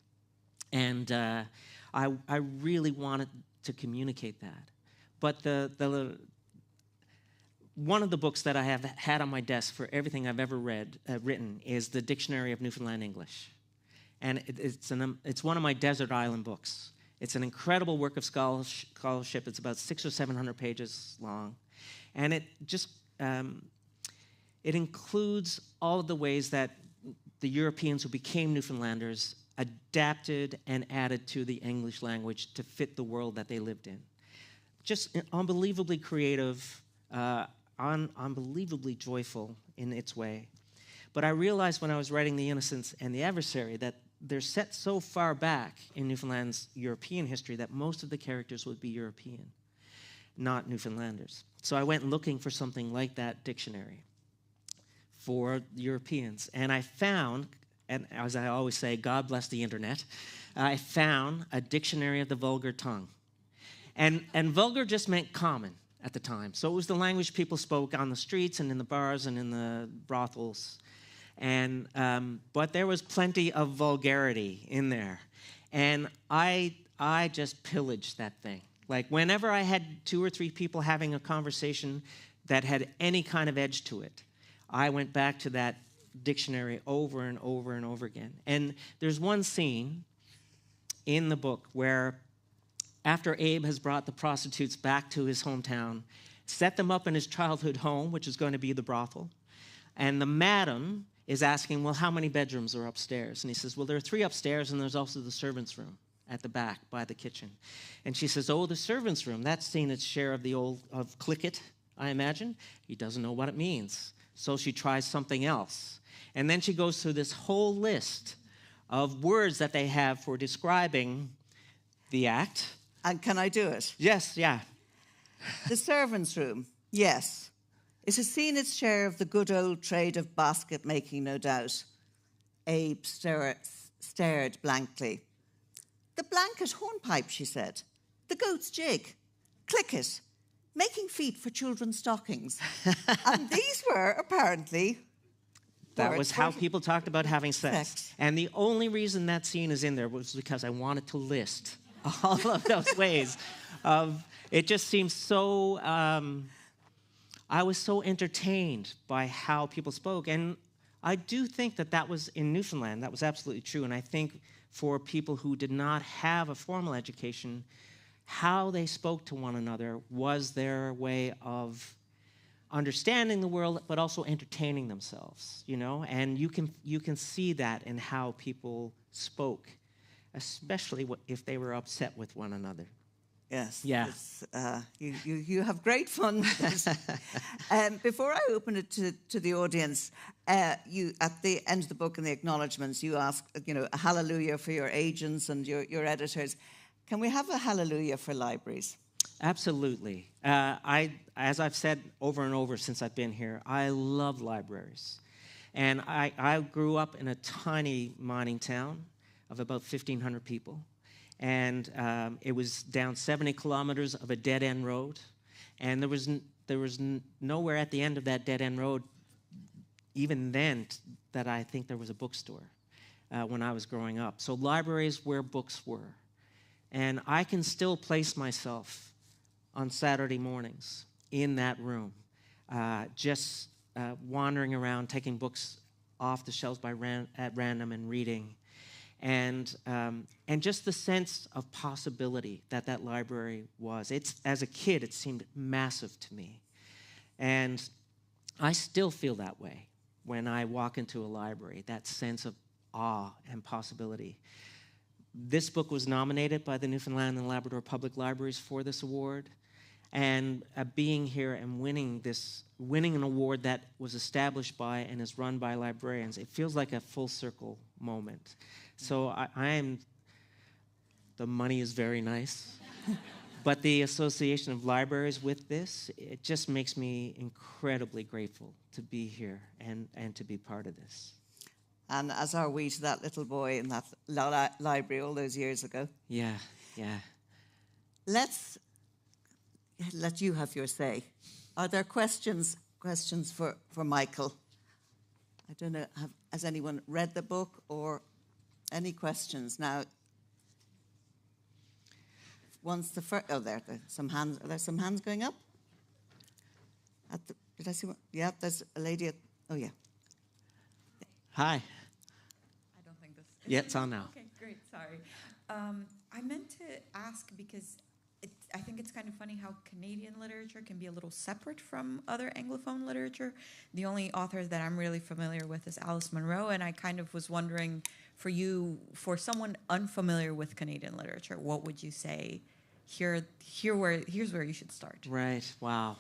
And I really wanted to communicate that. But one of the books that I have had on my desk for everything I've ever written is the Dictionary of Newfoundland English. And it's one of my desert island books. It's an incredible work of scholarship. It's about 600 or 700 pages long. And it just, it includes all of the ways that the Europeans who became Newfoundlanders adapted and added to the English language to fit the world that they lived in. Just unbelievably creative, unbelievably joyful in its way. But I realized when I was writing The Innocents and The Adversary that they're set so far back in Newfoundland's European history that most of the characters would be European, not Newfoundlanders. So I went looking for something like that dictionary for Europeans. And I found, and as I always say, God bless the internet, I found a dictionary of the vulgar tongue. And vulgar just meant common at the time. So it was the language people spoke on the streets and in the bars and in the brothels. And but there was plenty of vulgarity in there. And I just pillaged that thing. Like whenever I had 2 or 3 people having a conversation that had any kind of edge to it, I went back to that dictionary over and over and over again. And there's one scene in the book where after Abe has brought the prostitutes back to his hometown, set them up in his childhood home, which is going to be the brothel, and the madam is asking, well, how many bedrooms are upstairs? And he says, well, there are 3 upstairs, and there's also the servants' room at the back by the kitchen. And she says, oh, the servants' room, that's seen its share of of click-it, I imagine. He doesn't know what it means. So she tries something else. And then she goes through this whole list of words that they have for describing the act. And can I do it? Yes, yeah. The servants' room, yes. It has seen its share of the good old trade of basket making, no doubt. Abe stared blankly. The blanket hornpipe, she said. The goat's jig. Click it. Making feet for children's stockings. And these were apparently... That was how people talked about having sex. And the only reason that scene is in there was because I wanted to list all of those ways of... It just seems so... I was so entertained by how people spoke. And I do think that was in Newfoundland. That was absolutely true. And I think for people who did not have a formal education, how they spoke to one another was their way of understanding the world, but also entertaining themselves, you know? And you can see that in how people spoke, especially if they were upset with one another. Yes. Yeah. You have great fun with this. Before I open it to the audience, you at the end of the book in the acknowledgements, you ask, a hallelujah for your agents and your editors. Can we have a hallelujah for libraries? Absolutely. As I've said over and over since I've been here, I love libraries. And I grew up in a tiny mining town of about 1,500 people. and it was down 70 kilometers of a dead-end road, and there was nowhere at the end of that dead-end road, even then, that I think there was a bookstore when I was growing up. So libraries where books were. And I can still place myself on Saturday mornings in that room, just wandering around, taking books off the shelves at random and reading. And just the sense of possibility that library was. As a kid, it seemed massive to me. And I still feel that way when I walk into a library, that sense of awe and possibility. This book was nominated by the Newfoundland and Labrador Public Libraries for this award. And being here and winning an award that was established by and is run by librarians, it feels like a full circle moment. So the money is very nice, but the association of libraries with this, it just makes me incredibly grateful to be here and to be part of this. And as are we to that little boy in that library all those years ago. Yeah. Let's let you have your say. Are there questions for Michael? I don't know, has anyone read the book or any questions? Now, once the first, there's some hands. Are there some hands going up? Did I see one? Yeah, there's a lady yeah. Hi. I don't think this. Yeah, it's on now. Okay, great. Sorry. I meant to ask because I think it's kind of funny how Canadian literature can be a little separate from other Anglophone literature. The only author that I'm really familiar with is Alice Munro, and I kind of was wondering, for someone unfamiliar with Canadian literature, what would you say? Here's where you should start. Right. Wow.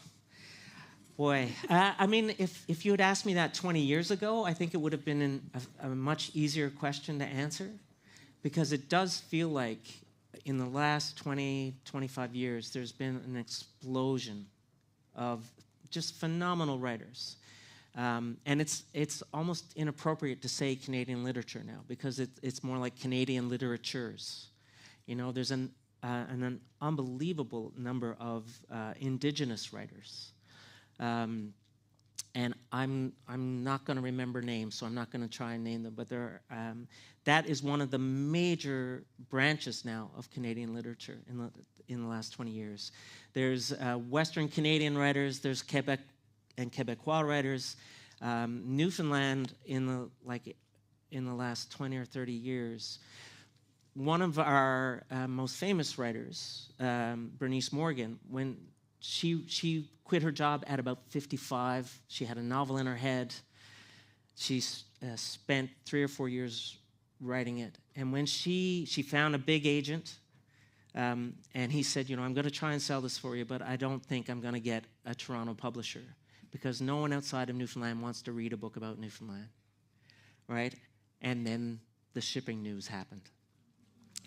Boy, I mean, if you had asked me that 20 years ago, I think it would have been a much easier question to answer, because it does feel like in the last 20, 25 years, there's been an explosion of just phenomenal writers. And it's almost inappropriate to say Canadian literature now, because it's more like Canadian literatures. You know, there's an unbelievable number of Indigenous writers. And I'm not going to remember names, so I'm not going to try and name them. But that is one of the major branches now of Canadian literature in the last 20 years. There's Western Canadian writers. There's Quebec and Quebecois writers. Newfoundland in the last 20 or 30 years. One of our most famous writers, Bernice Morgan, when she quit her job at about 55. She had a novel in her head. She spent 3 or 4 years writing it. And when she found a big agent, and he said, you know, I'm going to try and sell this for you, but I don't think I'm going to get a Toronto publisher, because no one outside of Newfoundland wants to read a book about Newfoundland, right? And then the shipping news happened.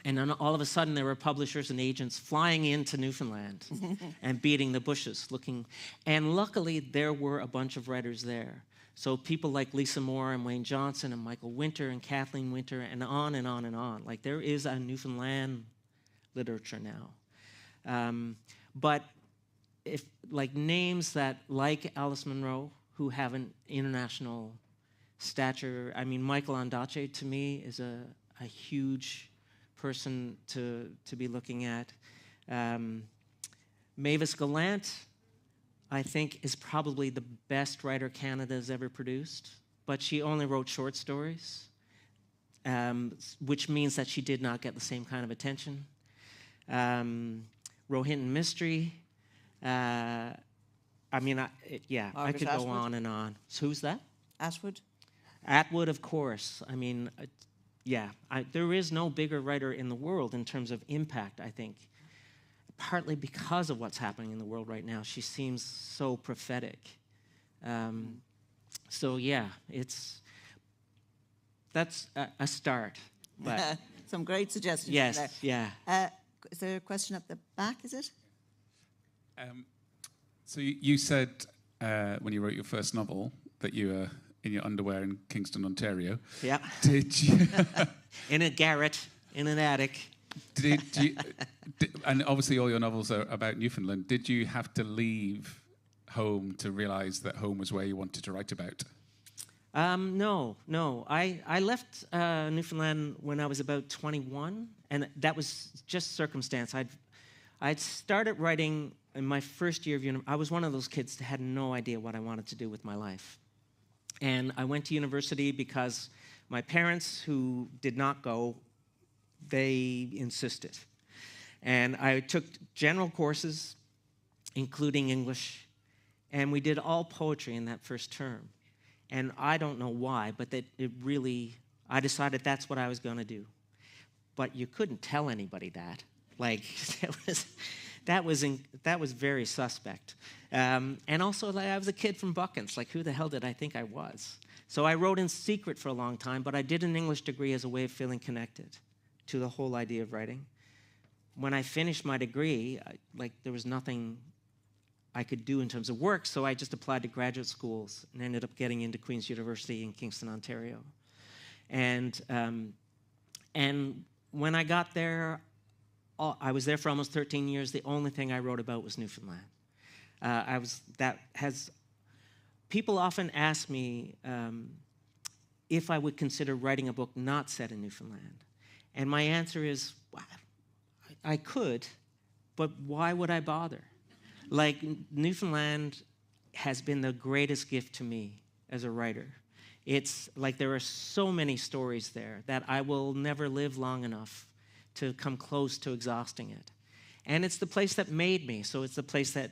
And then all of a sudden, there were publishers and agents flying into Newfoundland and beating the bushes, looking. And luckily, there were a bunch of writers there. So people like Lisa Moore and Wayne Johnson and Michael Winter and Kathleen Winter and on and on and on. Like, there is a Newfoundland literature now. But if names that, like Alice Munro, who have an international stature, I mean, Michael Ondaatje, to me, is a huge person to be looking at. Mavis Gallant, I think, is probably the best writer Canada has ever produced, but she only wrote short stories, which means that she did not get the same kind of attention. Rohinton Mystery. I could go on and on. So who's that? Atwood? Atwood, of course. I mean, there is no bigger writer in the world in terms of impact, I think. Partly because of what's happening in the world right now. She seems so prophetic. That's a start. But some great suggestions. Yes, there. yeah. Is there a question up the back, is it? So you said when you wrote your first novel that you were in your underwear in Kingston, Ontario. Yeah. Did you? In a garret, in an attic. And obviously all your novels are about Newfoundland. Did you have to leave home to realise that home was where you wanted to write about? No. I left Newfoundland when I was about 21, and that was just circumstance. I'd started writing in my first year of university. I was one of those kids that had no idea what I wanted to do with my life. And I went to university because my parents, who did not go, they insisted. And I took general courses, including English, and we did all poetry in that first term. And I don't know why, but I decided that's what I was going to do. But you couldn't tell anybody that. Like, that was very suspect. And also, like, I was a kid from Buckins. Like, who the hell did I think I was? So I wrote in secret for a long time, but I did an English degree as a way of feeling connected to the whole idea of writing. When I finished my degree, there was nothing I could do in terms of work, so I just applied to graduate schools and ended up getting into Queen's University in Kingston, Ontario. And when I got there, I was there for almost 13 years. The only thing I wrote about was Newfoundland. People often ask me if I would consider writing a book not set in Newfoundland. And my answer is, well, I could, but why would I bother? Like, Newfoundland has been the greatest gift to me as a writer. It's like there are so many stories there that I will never live long enough to come close to exhausting it. And it's the place that made me, so it's the place that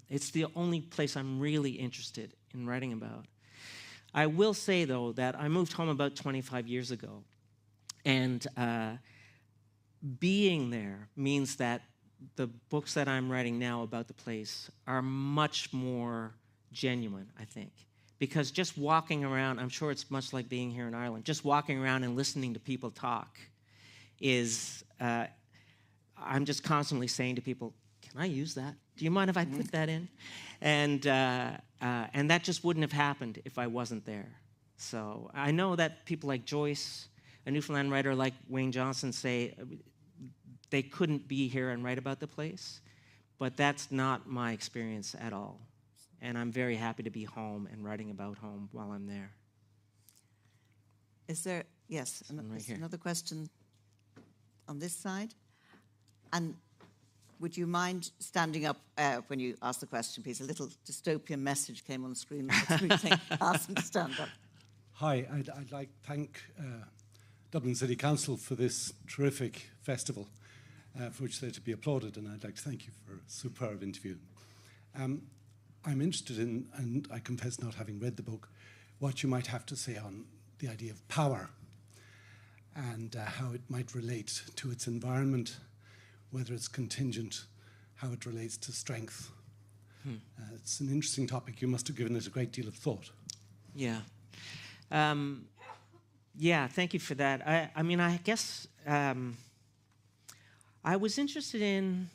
it's the only place I'm really interested in writing about. I will say, though, that I moved home about 25 years ago, and being there means that the books that I'm writing now about the place are much more genuine, I think. Because just walking around, I'm sure it's much like being here in Ireland, just walking around and listening to people talk is, I'm just constantly saying to people, can I use that? Do you mind if I put that in? And that just wouldn't have happened if I wasn't there. So I know that people like Joyce, a Newfoundland writer like Wayne Johnson, say they couldn't be here and write about the place, but that's not my experience at all. And I'm very happy to be home and writing about home while I'm there. Is there, yes, another question on this side? And would you mind standing up when you ask the question, please? A little dystopian message came on the screen. Ask them to stand up. Hi, I'd like to thank Dublin City Council for this terrific festival, for which they're to be applauded, and I'd like to thank you for a superb interview. I'm interested in, and I confess not having read the book, what you might have to say on the idea of power and how it might relate to its environment, whether it's contingent, how it relates to strength. It's an interesting topic. You must have given it a great deal of thought. Yeah. Thank you for that. I guess I was interested in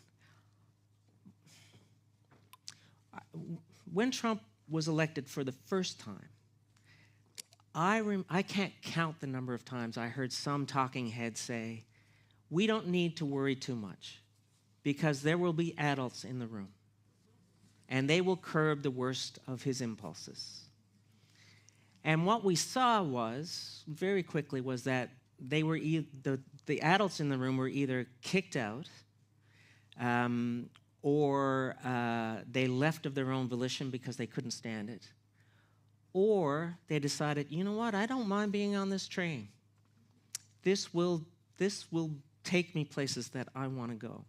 when Trump was elected for the first time. I can't count the number of times I heard some talking head say, we don't need to worry too much because there will be adults in the room and they will curb the worst of his impulses. And what we saw very quickly was that they were the adults in the room were either kicked out or they left of their own volition because they couldn't stand it, or they decided, you know what, I don't mind being on this train. This will take me places that I want to go.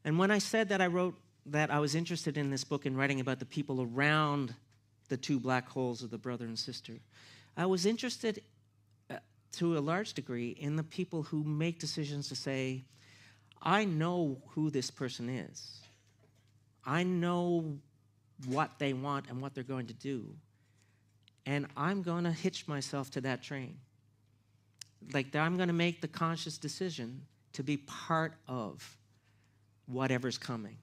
And when I said that I was interested in this book and writing about the people around the two black holes of the brother and sister, I was interested to a large degree in the people who make decisions to say, I know who this person is. I know what they want and what they're going to do. And I'm going to hitch myself to that train. Like, I'm going to make the conscious decision to be part of whatever's coming.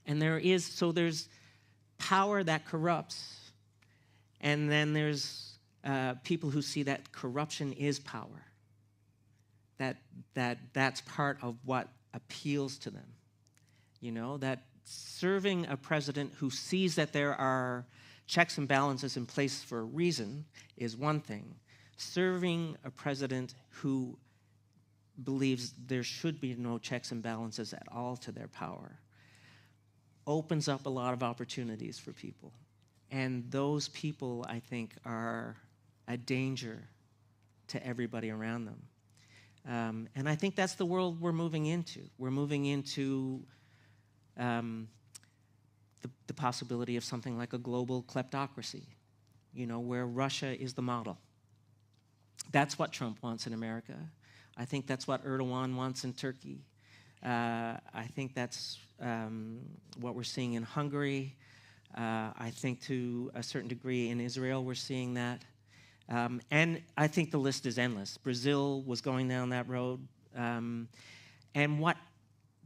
And there's power that corrupts, and then there's people who see that corruption is power. that's part of what appeals to them. You know, that serving a president who sees that there are checks and balances in place for a reason is one thing. Serving a president who believes there should be no checks and balances at all to their power opens up a lot of opportunities for people. And those people, I think, are a danger to everybody around them. And I think that's the world we're moving into. We're moving into the possibility of something like a global kleptocracy, you know, where Russia is the model. That's what Trump wants in America. I think that's what Erdogan wants in Turkey. I think that's what we're seeing in Hungary. I think to a certain degree in Israel we're seeing that. And I think the list is endless. Brazil was going down that road. And what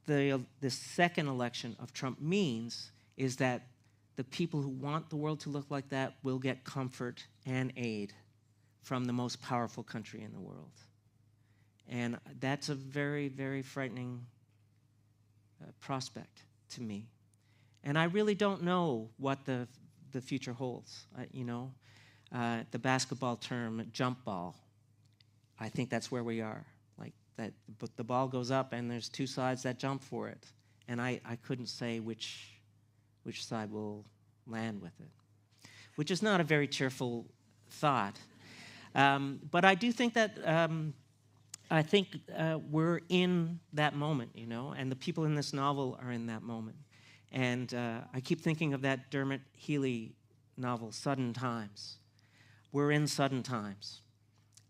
the second election of Trump means is that the people who want the world to look like that will get comfort and aid from the most powerful country in the world. And that's a very, very frightening prospect to me. And I really don't know what the future holds. You know, the basketball term, jump ball, I think that's where we are. Like that, but the ball goes up and there's two sides that jump for it. And I couldn't say which side will land with it, which is not a very cheerful thought. But I do think that we're in that moment, you know, and the people in this novel are in that moment. And I keep thinking of that Dermot Healy novel, Sudden Times. We're in sudden times,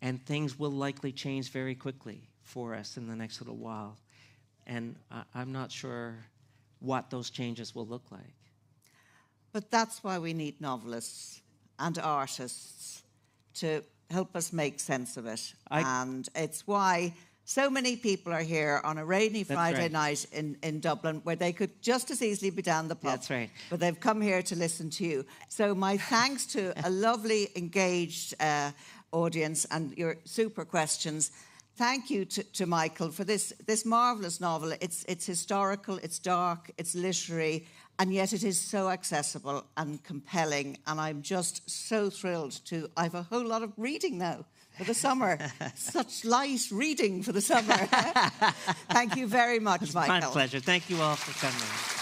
and things will likely change very quickly for us in the next little while. And I'm not sure what those changes will look like. But that's why we need novelists and artists to help us make sense of it. And it's why so many people are here on a rainy Friday night in Dublin, where they could just as easily be down the pub. That's right. But they've come here to listen to you. So my thanks to a lovely, engaged audience and your super questions. Thank you to Michael for this marvellous novel. It's historical, it's dark, it's literary, and yet it is so accessible and compelling. And I'm just so thrilled I have a whole lot of reading now for the summer. Such light reading for the summer. Thank you very much, Michael. It's my pleasure. Thank you all for coming.